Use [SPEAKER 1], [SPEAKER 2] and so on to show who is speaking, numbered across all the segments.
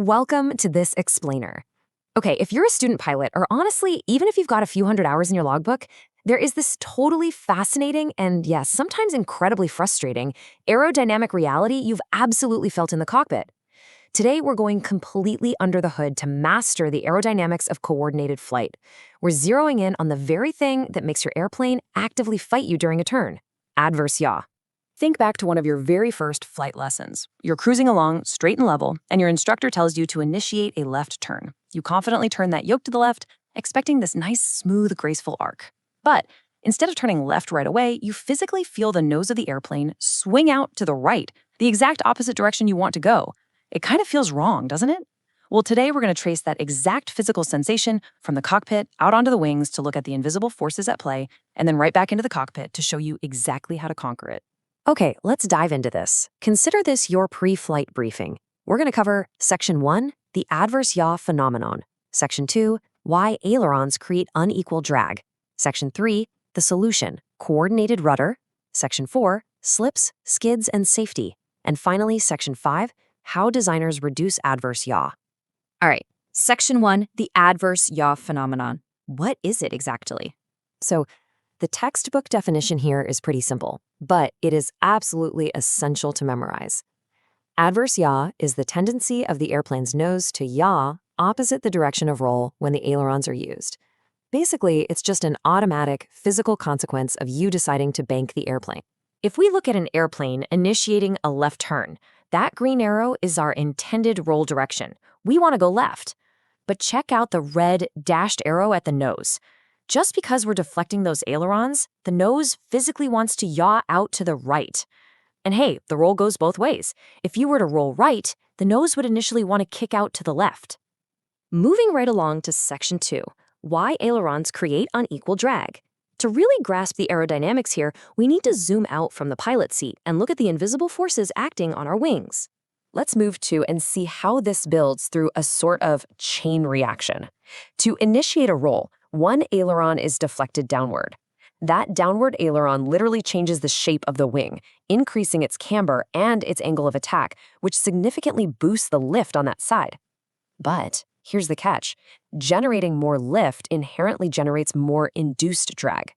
[SPEAKER 1] Welcome to this explainer. Okay, if you're a student pilot, or honestly, even if you've got a few hundred hours in your logbook, there is this totally fascinating and, yes, sometimes incredibly frustrating aerodynamic reality you've absolutely felt in the cockpit. Today, we're going completely under the hood to master the aerodynamics of coordinated flight. We're zeroing in on the very thing that makes your airplane actively fight you during a turn: adverse yaw. Think back to one of your very first flight lessons. You're cruising along, straight and level, and your instructor tells you to initiate a left turn. You confidently turn that yoke to the left, expecting this nice, smooth, graceful arc. But instead of turning left right away, you physically feel the nose of the airplane swing out to the right, the exact opposite direction you want to go. It kind of feels wrong, doesn't it? Well, today we're going to trace that exact physical sensation from the cockpit out onto the wings to look at the invisible forces at play, and then right back into the cockpit to show you exactly how to conquer it. Okay, let's dive into this. Consider this your pre-flight briefing. We're going to cover Section 1, the adverse yaw phenomenon. Section 2, why ailerons create unequal drag. Section 3, the solution, coordinated rudder. Section 4, slips, skids, and safety. And finally, Section 5, how designers reduce adverse yaw. All right, Section 1, the adverse yaw phenomenon. What is it exactly? So, the textbook definition here is pretty simple, but it is absolutely essential to memorize. Adverse yaw is the tendency of the airplane's nose to yaw opposite the direction of roll when the ailerons are used. Basically, it's just an automatic physical consequence of you deciding to bank the airplane. If we look at an airplane initiating a left turn, that green arrow is our intended roll direction. We want to go left. But check out the red dashed arrow at the nose. Just because we're deflecting those ailerons, the nose physically wants to yaw out to the right. And hey, the roll goes both ways. If you were to roll right, the nose would initially want to kick out to the left. Moving right along to Section 2, why ailerons create unequal drag. To really grasp the aerodynamics here, we need to zoom out from the pilot seat and look at the invisible forces acting on our wings. Let's move to and see how this builds through a sort of chain reaction. To initiate a roll, one aileron is deflected downward. That downward aileron literally changes the shape of the wing, increasing its camber and its angle of attack, which significantly boosts the lift on that side. But here's the catch. Generating more lift inherently generates more induced drag.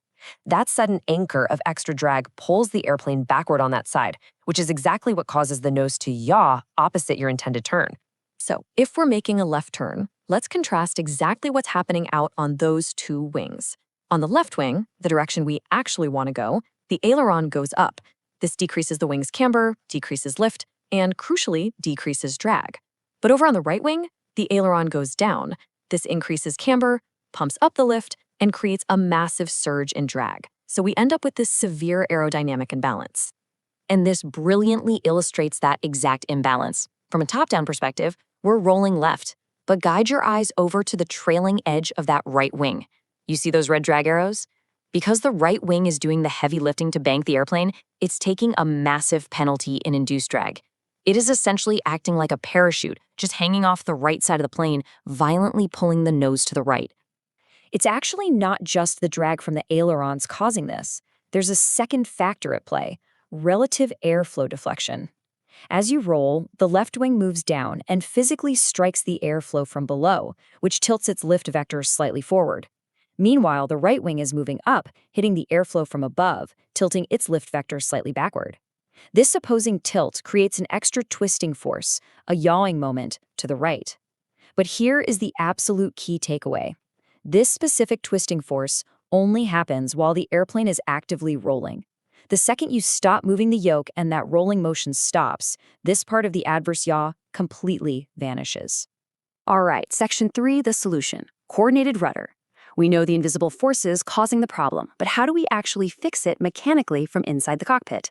[SPEAKER 1] That sudden anchor of extra drag pulls the airplane backward on that side, which is exactly what causes the nose to yaw opposite your intended turn. So if we're making a left turn, let's contrast exactly what's happening out on those two wings. On the left wing, the direction we actually want to go, the aileron goes up. This decreases the wing's camber, decreases lift, and crucially, decreases drag. But over on the right wing, the aileron goes down. This increases camber, pumps up the lift, and creates a massive surge in drag. So we end up with this severe aerodynamic imbalance. And this brilliantly illustrates that exact imbalance. From a top-down perspective, we're rolling left, but guide your eyes over to the trailing edge of that right wing. You see those red drag arrows? Because the right wing is doing the heavy lifting to bank the airplane, it's taking a massive penalty in induced drag. It is essentially acting like a parachute, just hanging off the right side of the plane, violently pulling the nose to the right. It's actually not just the drag from the ailerons causing this. There's a second factor at play: relative airflow deflection. As you roll, the left wing moves down and physically strikes the airflow from below, which tilts its lift vector slightly forward. Meanwhile, the right wing is moving up, hitting the airflow from above, tilting its lift vector slightly backward. This opposing tilt creates an extra twisting force, a yawing moment, to the right. But here is the absolute key takeaway. This specific twisting force only happens while the airplane is actively rolling. The second you stop moving the yoke and that rolling motion stops, this part of the adverse yaw completely vanishes. All right, Section 3, the solution, coordinated rudder. We know the invisible forces causing the problem, but how do we actually fix it mechanically from inside the cockpit?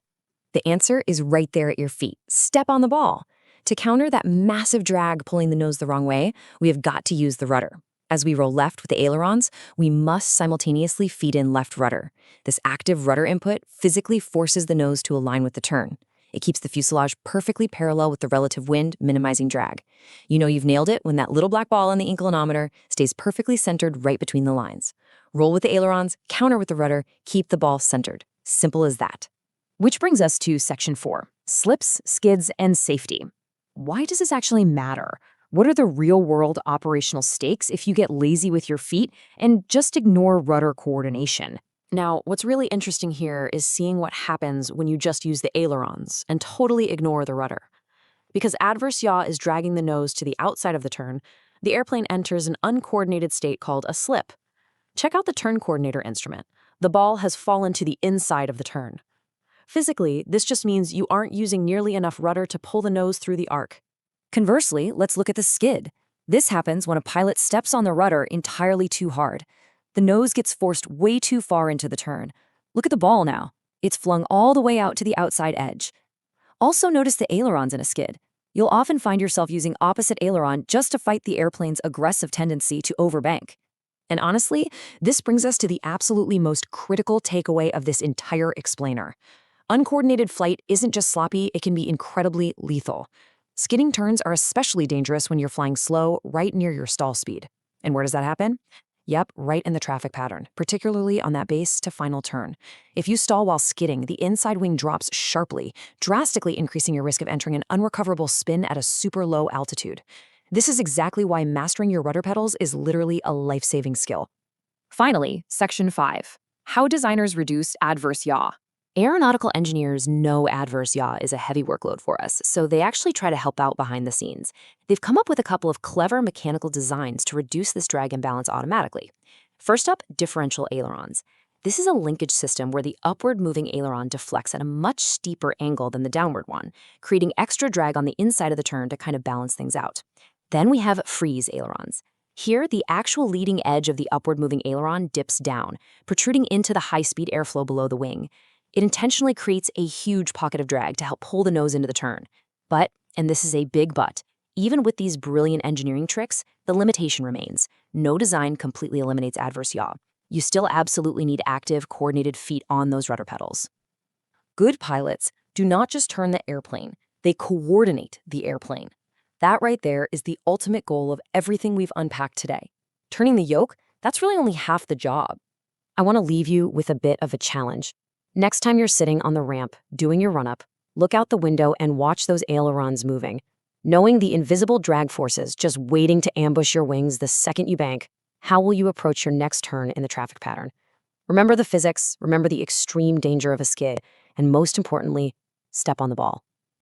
[SPEAKER 1] The answer is right there at your feet. Step on the ball. To counter that massive drag pulling the nose the wrong way, we have got to use the rudder. As we roll left with the ailerons, we must simultaneously feed in left rudder. This active rudder input physically forces the nose to align with the turn. It keeps the fuselage perfectly parallel with the relative wind, minimizing drag. You know you've nailed it when that little black ball on the inclinometer stays perfectly centered right between the lines. Roll with the ailerons, counter with the rudder, keep the ball centered. Simple as that. Which brings us to Section 4, slips, skids, and safety. Why does this actually matter? What are the real-world operational stakes if you get lazy with your feet and just ignore rudder coordination? Now, what's really interesting here is seeing what happens when you just use the ailerons and totally ignore the rudder. Because adverse yaw is dragging the nose to the outside of the turn, the airplane enters an uncoordinated state called a slip. Check out the turn coordinator instrument. The ball has fallen to the inside of the turn. Physically, this just means you aren't using nearly enough rudder to pull the nose through the arc. Conversely, let's look at the skid. This happens when a pilot steps on the rudder entirely too hard. The nose gets forced way too far into the turn. Look at the ball now. It's flung all the way out to the outside edge. Also notice the ailerons in a skid. You'll often find yourself using opposite aileron just to fight the airplane's aggressive tendency to overbank. And honestly, this brings us to the absolutely most critical takeaway of this entire explainer. Uncoordinated flight isn't just sloppy, it can be incredibly lethal. Skidding turns are especially dangerous when you're flying slow, right near your stall speed. And where does that happen? Yep, right in the traffic pattern, particularly on that base to final turn. If you stall while skidding, the inside wing drops sharply, drastically increasing your risk of entering an unrecoverable spin at a super low altitude. This is exactly why mastering your rudder pedals is literally a life-saving skill. Finally, Section 5. How designers reduce adverse yaw. Aeronautical engineers know adverse yaw is a heavy workload for us, so they actually try to help out behind the scenes. They've come up with a couple of clever mechanical designs to reduce this drag imbalance automatically. First up, differential ailerons. This is a linkage system where the upward-moving aileron deflects at a much steeper angle than the downward one, creating extra drag on the inside of the turn to kind of balance things out. Then we have Frise ailerons. Here, the actual leading edge of the upward-moving aileron dips down, protruding into the high-speed airflow below the wing. It intentionally creates a huge pocket of drag to help pull the nose into the turn. But, and this is a big but, even with these brilliant engineering tricks, the limitation remains. No design completely eliminates adverse yaw. You still absolutely need active, coordinated feet on those rudder pedals. Good pilots do not just turn the airplane, they coordinate the airplane. That right there is the ultimate goal of everything we've unpacked today. Turning the yoke, that's really only half the job. I want to leave you with a bit of a challenge. Next time you're sitting on the ramp, doing your run-up, look out the window and watch those ailerons moving. Knowing the invisible drag forces just waiting to ambush your wings the second you bank, how will you approach your next turn in the traffic pattern? Remember the physics, remember the extreme danger of a skid, and most importantly, step on the ball.